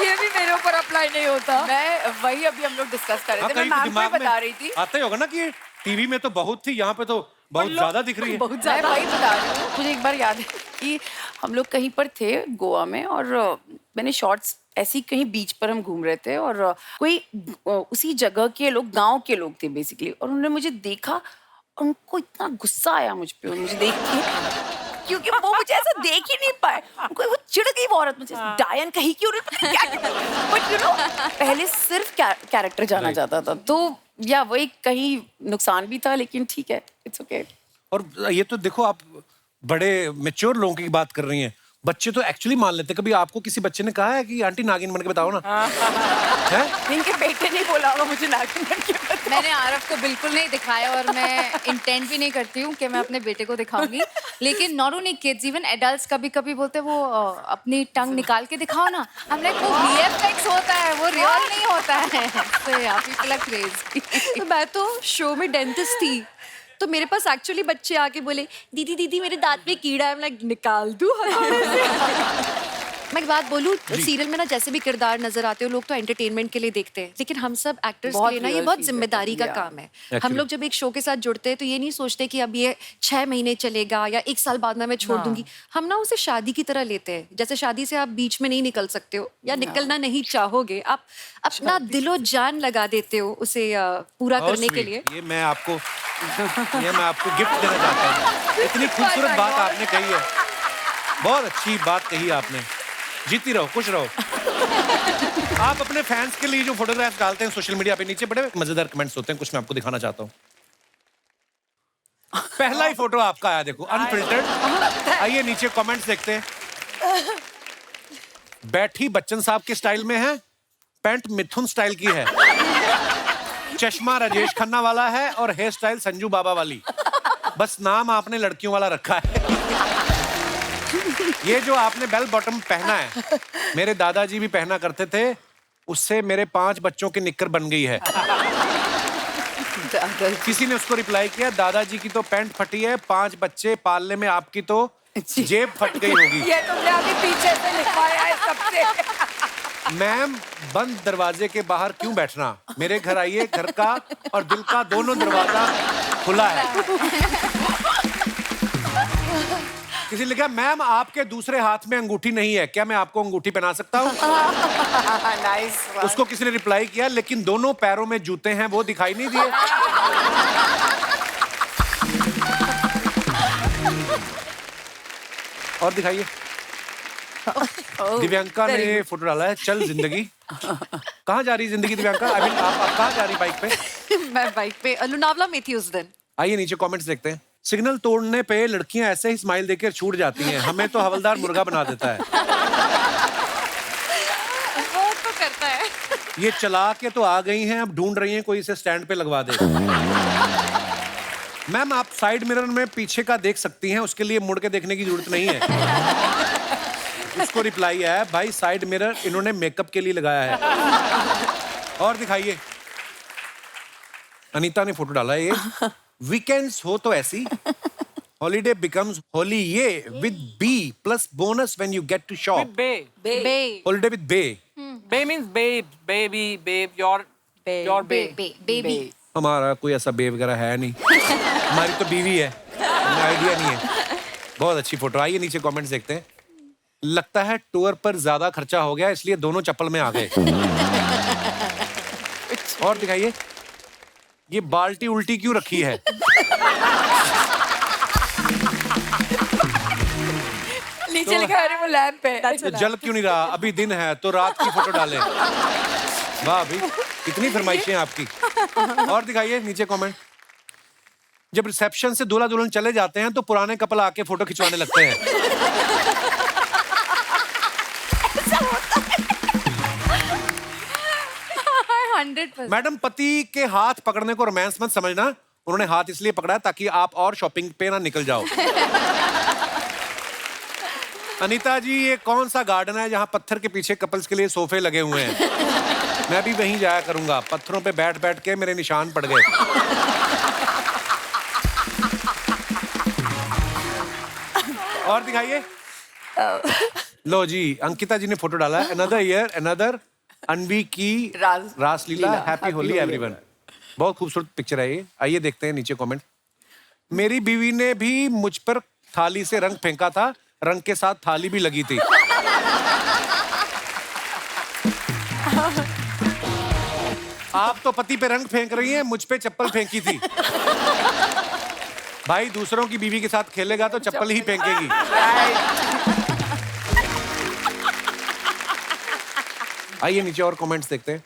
ये भी मेरे ऊपर अप्लाई नहीं होता। मैं वही अभी हम लोग डिस्कस कर रहे थे, मैं कहीं तो मैम को दिमाग में बता रही थी। आता ही होगा ना कि टीवी में तो बहुत थी, यहाँ पे तो बहुत ज्यादा दिख रही है। बहुत ज्यादा। मैं वही बता रही हूँ। मुझे एक बार याद है कि हम लोग कहीं पर थे गोवा में, और मैंने शॉर्ट्स ऐसे ही कहीं बीच पर हम घूम रहे थे, और कोई उसी जगह के लोग, गांव के लोग थे बेसिकली, और उन्होंने मुझे देखा और उनको इतना गुस्सा आया मुझ पे मुझे देख के, क्योंकि वो मुझे ऐसा देख ही नहीं पाए। उनको वो चिढ़ गई वो औरत मुझे, डायन कहीं की औरत, बट यू नो पहले सिर्फ कैरेक्टर जाना जाता था, तो या वही कहीं नुकसान भी था, लेकिन ठीक है, इट्स ओके। और ये तो देखो, आप बड़े मैच्योर लोगों की बात कर रही हैं, बच्चे तो एक्चुअली मान लेते। कभी आपको किसी बच्चे ने कहा है कि आंटी नागिन बन के बताओ ना? है? इनके बेटे ने बोला होगा मुझे नागिन बन के बताओ। मैंने आरव को बिल्कुल नहीं दिखाया, और मैं इंटेंट भी नहीं करती हूँ कि मैं अपने बेटे को दिखाऊंगी। लेकिन not only kids, even adults कभी कभी बोलते हैं वो अपनी टंग निकाल के दिखाओ ना। हमने वो VFX होता है, वो रियल नहीं होता है। तो यार पीपल आर क्रेजी। तो मैं तो शो में डेंटिस्ट थी, तो मेरे पास एक्चुअली बच्चे आके बोले दीदी दीदी मेरे दांत में कीड़ा है। मैं निकाल दूं हथौड़े से। मैं एक बात बोलूं, सीरियल में ना जैसे भी किरदार नजर आते हो, लोग तो एंटरटेनमेंट के लिए देखते हैं, लेकिन हम सब एक्टर्स के लिए ना ये बहुत जिम्मेदारी का काम है। हम लोग जब एक शो के साथ जुड़ते हैं तो ये नहीं सोचते कि अब ये 6 महीने चलेगा या 1 साल बाद में मैं छोड़ दूंगी। हम ना उसे शादी की तरह लेते हैं। जैसे शादी से आप बीच में नहीं निकल सकते हो या निकलना नहीं चाहोगे, आप अपना दिलो जान लगा देते हो उसे पूरा करने के लिए। ये मैं आपको गिफ्ट देना चाहता हूँ। इतनी खूबसूरत बात आपने कही है, बहुत अच्छी बात कही आपने। जीती रहो, खुश रहो। आप अपने फैंस के लिए जो फोटोग्राफ्स डालते हैं सोशल मीडिया पे, नीचे बड़े मजेदार कमेंट्स होते हैं, कुछ मैं आपको दिखाना चाहता हूँ। पहला ही फोटो आपका आया, देखो, अनफिल्टर्ड। आइए नीचे कमेंट्स देखते हैं। बैठी बच्चन साहब के स्टाइल में है, पैंट मिथुन स्टाइल की है, चश्मा राजेश खन्ना वाला है और हेयर स्टाइल संजू बाबा वाली। बस नाम आपने लड़कियों वाला रखा है। ये जो आपने बेल बॉटम पहना है, मेरे दादाजी भी पहना करते थे, उससे मेरे 5 बच्चों की निक्कर बन गई है। किसी ने उसको रिप्लाई किया, दादाजी की तो पैंट फटी है, 5 बच्चे पालने में आपकी तो जेब फट गई होगी। ये तुमने अभी पीछे से लिखवाया है सबसे। मैम, बंद दरवाजे के बाहर क्यों बैठना? मेरे घर आइए, घर का और दिल का दोनों दरवाजा खुला है। किसी ने लिखा, मैम आपके दूसरे हाथ में अंगूठी नहीं है, क्या मैं आपको अंगूठी पहना सकता हूँ? नाइस। उसको किसी ने रिप्लाई किया, लेकिन दोनों पैरों में जूते हैं, वो दिखाई नहीं दिए। और दिखाइए। दिव्यांका ने फोटो डाला है, चल जिंदगी। कहाँ जा रही जिंदगी दिव्यांका? अभी आप कहाँ जा रही बाइक पे? मैं बाइक पे लोनावला में थी उस दिन। आइए नीचे कमेंट्स देखते हैं। सिग्नल तोड़ने पे लड़कियां ऐसे ही स्माइल देकर छूट जाती हैं, हमें तो हवलदार मुर्गा बना देता है। वो तो करता है। ये चला के तो आ गई हैं, अब ढूंढ रही हैं कोई इसे स्टैंड पे लगवा दे। मैम, आप साइड मिरर में पीछे का देख सकती हैं, उसके लिए मुड़ के देखने की जरूरत नहीं है। उसको रिप्लाई है, भाई साइड मिरर इन्होंने मेकअप के लिए लगाया है। और दिखाइए। अनीता ने फोटो डाला है, ये वीकेंड्स हो तो ऐसी, हॉलीडे बिकम्स होली ये with bae plus bonus when you get to shop. Bae holiday with bae. Bae means babe, baby, babe, your babe. Baby. हमारा कोई ऐसा बे वगैरह है नहीं, हमारी तो बीवी है, हमें आइडिया नहीं है। बहुत अच्छी फोटो। आइए नीचे कमेंट्स देखते हैं। लगता है टूर पर ज्यादा खर्चा हो गया, इसलिए दोनों चप्पल में आ गए। और दिखाइए, ये बाल्टी उल्टी क्यों रखी है? जल गया, अरे वो लैंप है। तो जल क्यों नहीं रहा? अभी दिन है तो रात की फोटो डालें। वाह भाई, कितनी फरमाइशें आपकी। और दिखाइए नीचे कमेंट। जब रिसेप्शन से दूल्हा दुल्हन चले जाते हैं तो पुराने कपल आके फोटो खिंचवाने लगते हैं। 100%। मैडम, पति के हाथ पकड़ने को रोमांस मत समझना, उन्होंने हाथ इसलिए पकड़ा है ताकि आप और शॉपिंग पे ना निकल जाओ। अनीता जी, ये कौन सा गार्डन है जहाँ पत्थर के पीछे कपल्स के लिए सोफे लगे हुए हैं? मैं भी वहीं जाया करूंगा, पत्थरों पे बैठ बैठ के मेरे निशान पड़ गए। और दिखाइए। लो जी, अंकिता जी ने फोटो डाला है। अनदर ईयर अनदर अनवी की रासलीला, हैप्पी होली एवरीवन। बहुत खूबसूरत पिक्चर है ये। आइए देखते हैं नीचे कमेंट। मेरी बीवी ने भी मुझ पर थाली से रंग फेंका था, रंग के साथ थाली भी लगी थी। आप तो पति पे रंग फेंक रही हैं, मुझ पे चप्पल फेंकी थी। भाई, दूसरों की बीवी के साथ खेलेगा तो चप्पल ही फेंकेगी। आइए नीचे और कमेंट्स देखते हैं।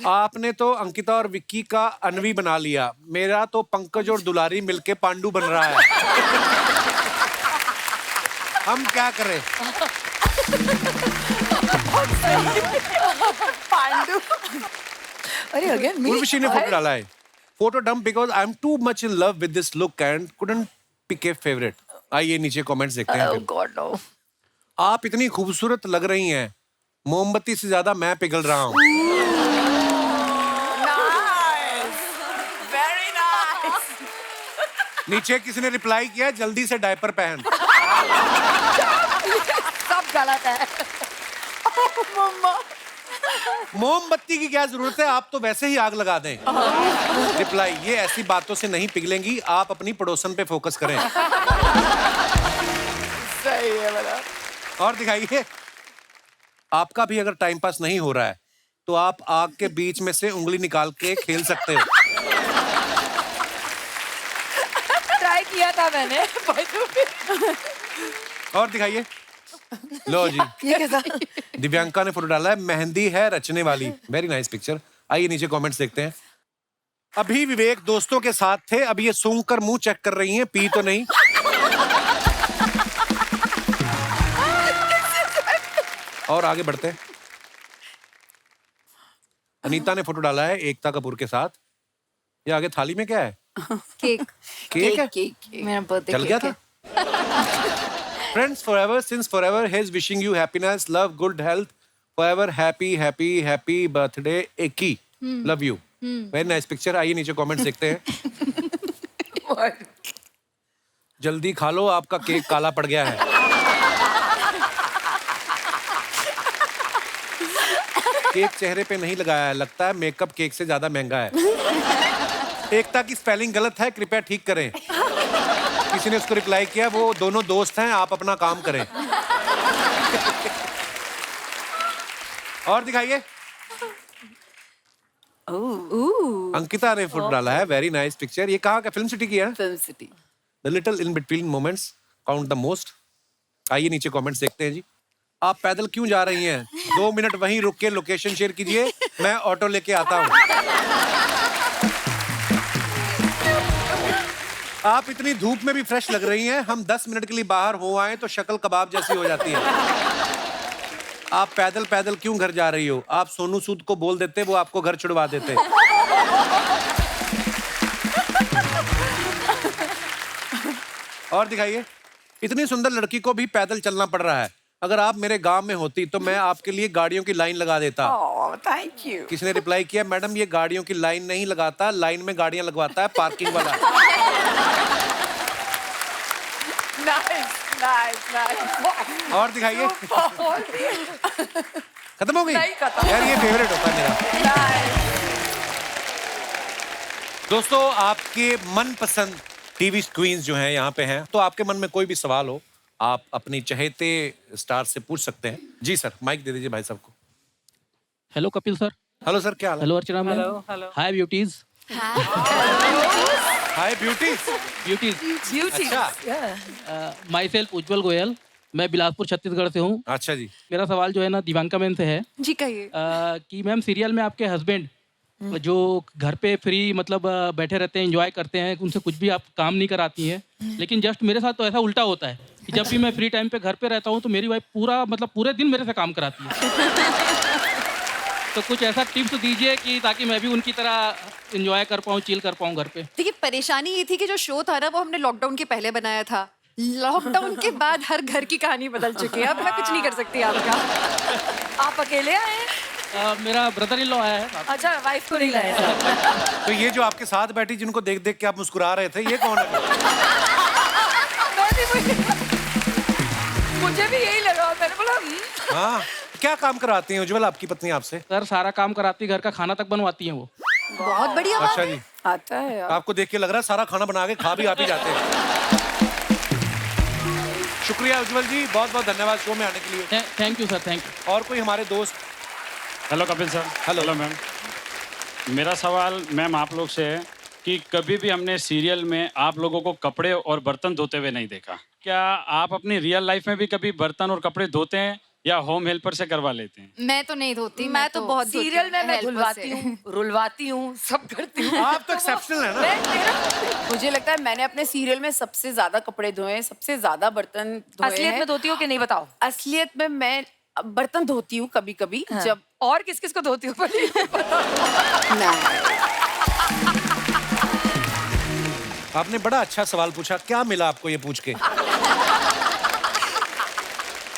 आपने तो अंकिता और विक्की का अनवी बना लिया, मेरा तो पंकज और दुलारी मिलके पांडु बन रहा है। हम क्या करें? पांडु। अरे अगेन उर्वशी ने फोटो डाला है। Photo dump because I am too much in love with this look and couldn't pick a favourite. आइए नीचे कमेंट्स देखते हैं। Oh God, no. आप इतनी खूबसूरत लग रही हैं, मोमबत्ती से ज्यादा मैं पिघल रहा हूँ। Very nice. नीचे किसी ने रिप्लाई किया, जल्दी से डायपर पहन। सब गलत है। मोमबत्ती की क्या जरूरत है, आप तो वैसे ही आग लगा दें। रिप्लाई, ये ऐसी बातों से नहीं पिघलेंगी, आप अपनी पड़ोसन पे फोकस करें। सही है बड़ा। और दिखाइए। आपका भी अगर टाइम पास नहीं हो रहा है तो आप आग के बीच में से उंगली निकाल के खेल सकते हो। ट्राई किया था मैंने। और दिखाइए। लो जी, ये कैसा? दिव्यांका ने फोटो डाला है, मेहंदी है रचने वाली। Very nice picture. आइए नीचे कमेंट्स देखते हैं। अभी विवेक दोस्तों के साथ थे, अब ये सूंघ कर मुंह चेक कर रही हैं, पी तो नहीं। और आगे बढ़ते हैं। अनीता ने फोटो डाला है एकता कपूर के साथ। ये आगे थाली में क्या है? केक। केक है? मेरा बर्थडे चल गया था। Friends forever, since forever, he is wishing you happiness, love, good health, forever happy, happy, happy birthday, Eki. Love you. Very nice picture. आइए नीचे कमेंट्स देखते हैं। जल्दी खा लो, आपका केक काला पड़ गया है। केक चेहरे पे नहीं लगाया है, लगता है मेकअप केक से ज्यादा महंगा है। एकता की स्पेलिंग गलत है, कृपया ठीक करें। किसी ने उसको रिप्लाई किया, वो दोनों दोस्त हैं, आप अपना काम करें। और दिखाइए। अंकिता ने फोटो डाला है, वेरी नाइस पिक्चर। ये कहाँ का? फिल्म सिटी की है। Film city. The little in between moments count the most. आइए नीचे कमेंट्स देखते हैं जी। आप पैदल क्यों जा रही हैं? 2 मिनट वहीं रुक के लोकेशन शेयर कीजिए, मैं ऑटो लेके आता हूँ। आप इतनी धूप में भी फ्रेश लग रही हैं, हम 10 मिनट के लिए बाहर हो आए तो शक्ल कबाब जैसी हो जाती है। आप पैदल पैदल क्यों घर जा रही हो? आप सोनू सूद को बोल देते, वो आपको घर छुड़वा देते। और दिखाइए। इतनी सुंदर लड़की को भी पैदल चलना पड़ रहा है। अगर आप मेरे गांव में होती तो मैं आपके लिए गाड़ियों की लाइन लगा देता। Thank you. किसी ने रिप्लाई किया, मैडम ये गाड़ियों की लाइन नहीं लगाता, लाइन में गाड़ियां लगवाता है, पार्किंग वाला। नाइस। और दिखाइए। खत्म हो गई? नहीं खत्म। यार ये फेवरेट होता है मेरा। दोस्तों, आपके मनपसंद टीवी क्वींस जो हैं यहाँ पे हैं, तो आपके मन में कोई भी सवाल हो, आप अपनी चहेते स्टार से पूछ सकते हैं। जी सर, माइक दे दीजिए भाई साहब को। Hello Kapil sir. Hello sir, क्या हाल है? Hello Archana ma'am. Hello hello. Hi beauties. Hi beauty. Beauty. अच्छा माई सेल्फ उज्जवल गोयल, मैं बिलासपुर छत्तीसगढ़ से हूँ। अच्छा जी। मेरा सवाल जो है ना दिवांका मैम से है जी कहिए। कि मैम सीरियल में आपके हस्बैंड जो घर पे फ्री मतलब बैठे रहते हैं, एंजॉय करते हैं, उनसे कुछ भी आप काम नहीं कराती हैं, लेकिन जस्ट मेरे साथ तो ऐसा उल्टा होता है कि जब भी मैं फ्री टाइम पे घर पे रहता हूँ तो मेरी वाइफ पूरे दिन मेरे से काम कराती है। तो कुछ ऐसा टिप्स दीजिए कि ताकि मैं भी उनकी तरह एंजॉय कर पाऊँ, चिल कर पाऊँ घर पे। देखिए परेशानी ये थी कि जो शो था ना वो हमने लॉकडाउन के पहले बनाया था। लॉकडाउन के बाद हर घर की कहानी बदल चुकी है। अब मैं कुछ नहीं कर सकती आपका। आप अकेले आए हैं? मेरा ब्रदर इन लॉ आया है। अच्छा, वाइफ को नहीं लाया साथ? तो ये जो आपके साथ बैठी जिनको देख देख के आप मुस्कुरा रहे थे, ये कौन है? मुझे भी यही लगा, मैंने बोला हाँ, क्या काम कराती हैं उज्जवल आपकी पत्नी आपसे? सर सारा काम कराती, घर का खाना तक बनवाती हैं वो। बहुत बढ़िया बात अच्छा है। जी। आता है यार। आपको देख के लग रहा है सारा खाना बना के खा भी आप ही जाते हैं। शुक्रिया उज्जवल जी, बहुत बहुत धन्यवाद शो में आने के लिए। Thank you sir, thank you. और कोई हमारे दोस्त? Hello Kapil sir. Hello ma'am. मेरा सवाल मैम आप लोग से है कि कभी भी हमने सीरियल में आप लोगों को कपड़े और बर्तन धोते हुए नहीं देखा। क्या आप अपनी रियल लाइफ में भी कभी बर्तन और कपड़े धोते हैं या होम हेल्पर से करवा लेते हैं? मैं तो नहीं धोती, मैं तो बहुत सीरियल में मैं helper धुलवाती से। हूँ, रुलवाती हूँ, सब करती हूँ। आप तो एक्सेप्शनल है ना। मुझे लगता है मैंने अपने सीरियल में सबसे ज्यादा कपड़े धोए हैं, सबसे ज्यादा बर्तन धोए असलियत हैं। में धोती हो कि नहीं बताओ? असलियत में मैं बर्तन धोती हूँ कभी कभी जब और किस किस को धोती हो? आपने बड़ा अच्छा सवाल पूछा, क्या मिला आपको ये पूछ के?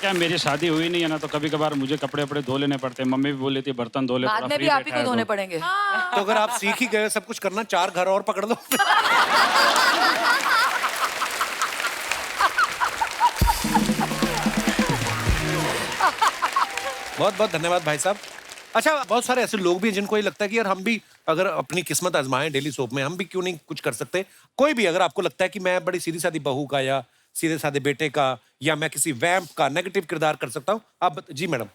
क्या मेरी शादी हुई नहीं है ना, तो कभी कभार मुझे कपड़े वपड़े धो लेने पड़ते हैं। मम्मी भी बोल लेती है बर्तन धो ले, बाद थोड़ा में फ्री भी आप ही बैठा को है धोने तो। पड़ेंगे। तो अगर आप सीख ही गए सब कुछ करना, 4 घर और पकड़ लो। बहुत बहुत धन्यवाद भाई साहब। अच्छा, बहुत सारे ऐसे लोग भी हैं जिनको ये लगता है कि यार हम भी अगर अपनी किस्मत आजमाएं डेली सोप में, हम भी क्यों नहीं कुछ कर सकते। कोई भी अगर आपको लगता है कि मैं बड़ी सीधी सादी बहू का या सीधे साधे बेटे का या मैं किसी वैम्प का नेगेटिव किरदार कर सकता हूँ, आप जी मैडम।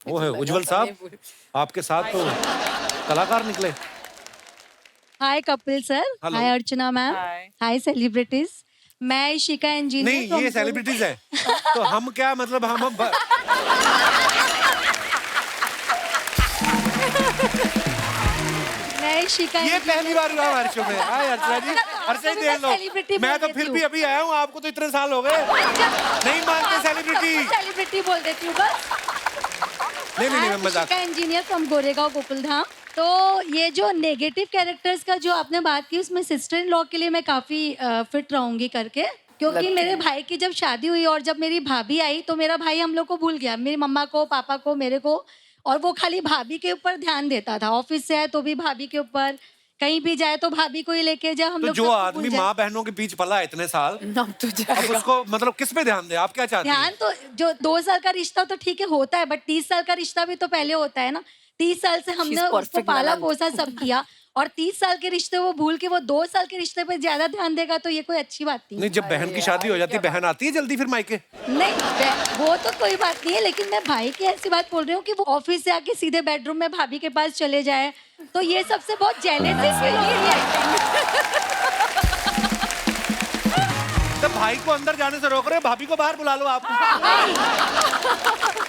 वो है उज्जवल साहब, आपके साथ तो कलाकार निकले। हाय कपिल सर, हेलो। हाय अर्चना मैम, हाय सेलिब्रिटीज। मैं इशिका इंजीनियर। नहीं, ये सेलिब्रिटीज है तो हम क्या मतलब हम मैं इशिका। ये पहली बार हुआ हमारे शो में। हाय अर्चना जी, अर्चना जी देख लो, मैं तो फिर भी अभी आया हूँ, आपको तो इतने साल हो गए नहीं मानते सेलिब्रिटी। सेलिब्रिटी बोल देती हूँ बस। नहीं नहीं मैं मजाक। Ishika engineer from Goregaon Gokuldham. तो ये जो नेगेटिव कैरेक्टर्स का जो आपने बात की, उसमें सिस्टर इन लॉ के लिए मैं काफी फिट रहूंगी करके, क्योंकि मेरे भाई की जब शादी हुई और जब मेरी भाभी आई तो मेरा भाई हम लोग को भूल गया, मेरी मम्मा को, पापा को, मेरे को, और वो खाली भाभी के ऊपर ध्यान देता था। ऑफिस से आए तो भी भाभी के ऊपर, कहीं भी जाए तो भाभी को ही लेके जाए। हम तो लोग जो सबको आदमी भूल जाए। माँ बहनों के बीच पला है इतने साल, अब उसको मतलब किस पे ध्यान दे? आप क्या चाहते हैं? ध्यान तो जो 2 साल का रिश्ता तो ठीक है होता है, बट 30 साल का रिश्ता भी तो पहले होता है ना। 30 साल से हमने उसको पाला पोसा सब किया, और 30 साल के रिश्ते वो भूल के वो 2 साल के रिश्ते पे ज्यादा ध्यान देगा तो ये कोई अच्छी बात नहीं। नहीं, जब बहन की शादी हो जाती है, बहन आती है जल्दी फिर मायके? नहीं, वो तो कोई बात नहीं है, लेकिन मैं भाई की ऐसी बात बोल रही हूँ कि वो ऑफिस से आके सीधे बेडरूम में भाभी के पास चले जाए, तो ये सबसे बहुत जेलसी फील होती है। तो भाई को अंदर जाने से रोक रहे हो, भाभी को बाहर बुला लो आप।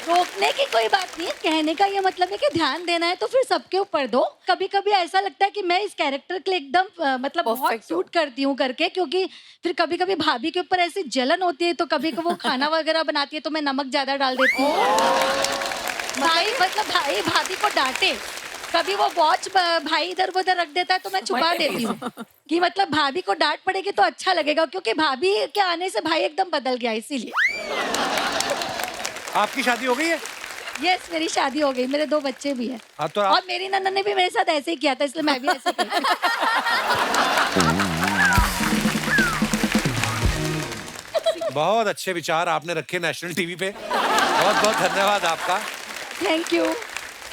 रोकने की कोई बात नहीं है, कहने का ये मतलब है कि ध्यान देना है तो फिर सबके ऊपर दो। कभी कभी ऐसा लगता है कि मैं इस कैरेक्टर के लिए एकदम मतलब बहुत सूट करती हूँ करके, क्योंकि फिर कभी कभी भाभी के ऊपर ऐसी जलन होती है, तो कभी कभी वो खाना वगैरह बनाती है तो मैं नमक ज्यादा डाल देती हूँ। भाई मतलब भाई भाभी को डांटे, कभी वो वॉच भाई इधर उधर रख देता है तो मैं छुपा देती हूँ कि मतलब भाभी को डांट पड़ेगी तो अच्छा लगेगा, क्योंकि भाभी के आने से भाई एकदम बदल गया इसीलिए। आपकी शादी हो गई है? यस, मेरी शादी हो गई, मेरे 2 बच्चे भी हैं। हाँ, तो और मेरी नन्ना ने भी मेरे साथ ऐसे ही किया था, इसलिए मैं भी ऐसे करती हूँ। बहुत अच्छे विचार आपने रखे नेशनल टीवी पे, बहुत बहुत धन्यवाद आपका। Thank you.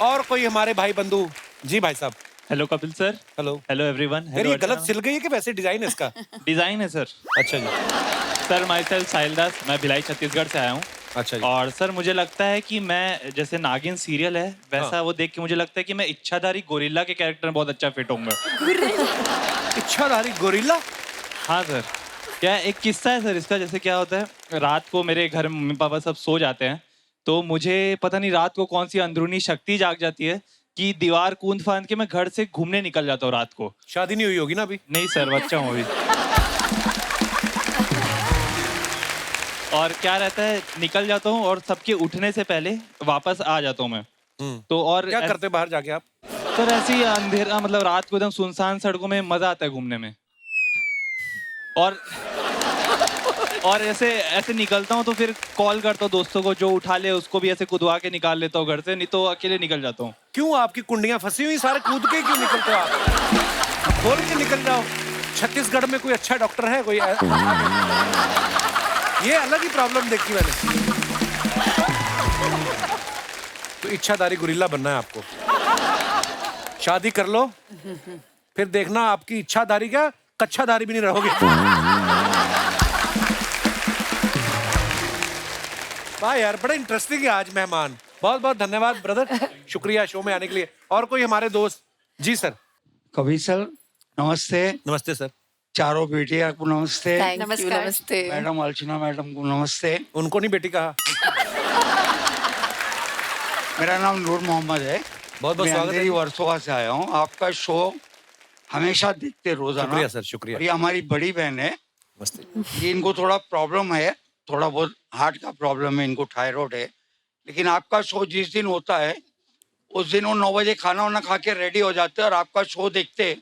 और कोई हमारे भाई बंधु? जी भाई साहब। Hello Kapil sir. Hello. Hello everyone. यार ये गलत सिल गई है कि वैसे डिजाइन है इसका? डिजाइन है सर। अच्छा जी। सर माई सेल्फ साहिल दास, मैं भिलाई छत्तीसगढ़ से आया हूँ। अच्छा जी। और सर मुझे लगता है कि मैं जैसे नागिन सीरियल है वैसा वो देख के मुझे लगता है कि मैं इच्छाधारी गोरिल्ला के कैरेक्टर में बहुत अच्छा फिट होऊंगा। इच्छाधारी गोरिल्ला? हाँ सर। क्या एक किस्सा है सर इसका, जैसे क्या होता है रात को मेरे घर में मम्मी पापा सब सो जाते हैं तो मुझे पता नहीं रात को कौन सी अंदरूनी शक्ति जाग जाती है कि दीवार कूद फांद के मैं घर से घूमने निकल जाता हूँ रात को। शादी नहीं हुई होगी ना अभी? नहीं सर, बच्चा हूँ अभी। और क्या रहता है निकल जाता हूँ और सबके उठने से पहले वापस आ जाता हूँ मैं। तो और क्या करते बाहर जाके आप? सर ऐसे ही अंधेरा मतलब रात को एकदम सुनसान सड़कों में मजा आता है घूमने में। और ऐसे निकलता हूँ तो फिर कॉल करता हूँ दोस्तों को, जो उठा ले उसको भी ऐसे कुदवा के निकाल लेता हूँ घर से, नहीं तो अकेले निकल जाता हूँ। क्यों आपकी कुंडियां फंसी हुई, सारे कूद के क्यों निकलते हो आप? खोल के निकल जाओ। छत्तीसगढ़ में कोई अच्छा डॉक्टर है कोई? ये अलग ही प्रॉब्लम देखी मैंने। तो इच्छाधारी गोरिल्ला बनना है आपको, शादी कर लो फिर देखना आपकी इच्छाधारी क्या कच्छाधारी भी नहीं रहोगे। वाह यार, बड़ा इंटरेस्टिंग है आज मेहमान। बहुत बहुत धन्यवाद ब्रदर, शुक्रिया शो में आने के लिए। और कोई हमारे दोस्त? जी सर। कवि सर नमस्ते। नमस्ते सर। चारों बेटियां को नमस्ते। नमस्ते। मैडम अर्चना मैडम को नमस्ते। उनको नहीं बेटी कहा। मेरा नाम नूर मोहम्मद है। बहुत बहुत स्वागत है। वर्सोवा से आया हूँ। आपका शो हमेशा देखते रोजाना। शुक्रिया सर, शुक्रिया। ये हमारी बड़ी बहन है, ये इनको थोड़ा प्रॉब्लम है, थोड़ा बहुत हार्ट का प्रॉब्लम है, इनको थायराइड है। लेकिन आपका शो जिस दिन होता है उस दिन वो 9 बजे खाना वाना खा के रेडी हो जाते हैं और आपका शो देखते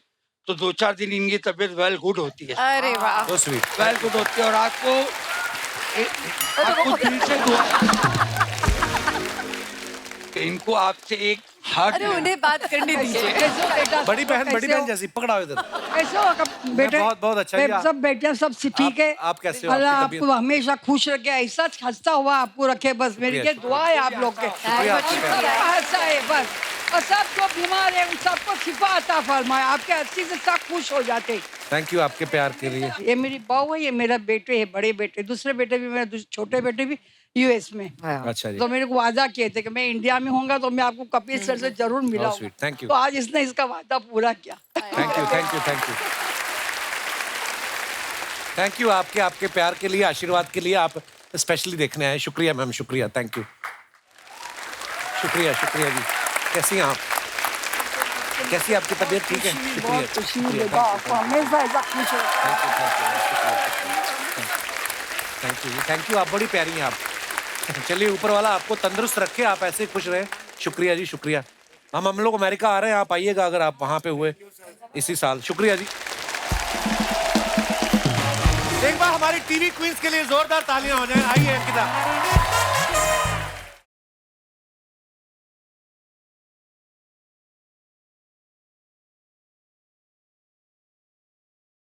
तो 2-4 दिन इनकी तबीयत वेल गुड होती है। अरे वाह, So sweet. वेल गुड होती है। और आपको दिल से दुआ कि इनको आपसे एक हार्ट। अरे उन्हें बात करने दीजिए। बड़ी बहन जैसी पकड़ाओ इधर। कैसे हो बेटे? बहुत बहुत अच्छा है। सब बेटे सब ठीक है। आप कैसे हो? अल्लाह आपकी आपको हमेशा खुश रखे, ऐसा हंसता हुआ आपको रखे, बस मेरी ये दुआ है आप लोग के। हंसा है बस, और सब जो बीमार है उन सबको शिफा अता फरमाए, आपके हंसी से सब खुश हो जाते। थैंक यू आपके प्यार के लिए। ये मेरी बहू है, ये मेरा बेटे है, बड़े बेटे। दूसरे बेटे भी, मेरे छोटे बेटे भी यूएस में। अच्छा जी। तो मेरे को वादा किए थे कि मैं इंडिया में होऊंगा तो मैं आपको कपिल सर से जरूर मिलाऊंगा। Thank you. तो आज इसने इसका वादा पूरा किया। Thank you thank you thank you thank you आपके प्यार के लिए, आशीर्वाद के लिए। आप स्पेशली देखने आए, शुक्रिया मैम, शुक्रिया, थैंक यू। शुक्रिया शुक्रिया जी। कैसी हैं आप? कैसी आपकी तबीयत? ठीक है, शुक्रिया। आपको हमेशा ऐसा खुश थैंक यू। आप बड़ी प्यारी हैं आप। चलिए ऊपर वाला आपको तंदुरुस्त रखे, आप ऐसे खुश रहे। शुक्रिया जी, शुक्रिया। हम लोग अमेरिका आ रहे हैं, आप आइएगा अगर आप वहाँ पे हुए इसी साल। शुक्रिया जी। एक बार हमारी टीवी क्वींस के लिए जोरदार तालियां हो जाएं। आइए अंकिता।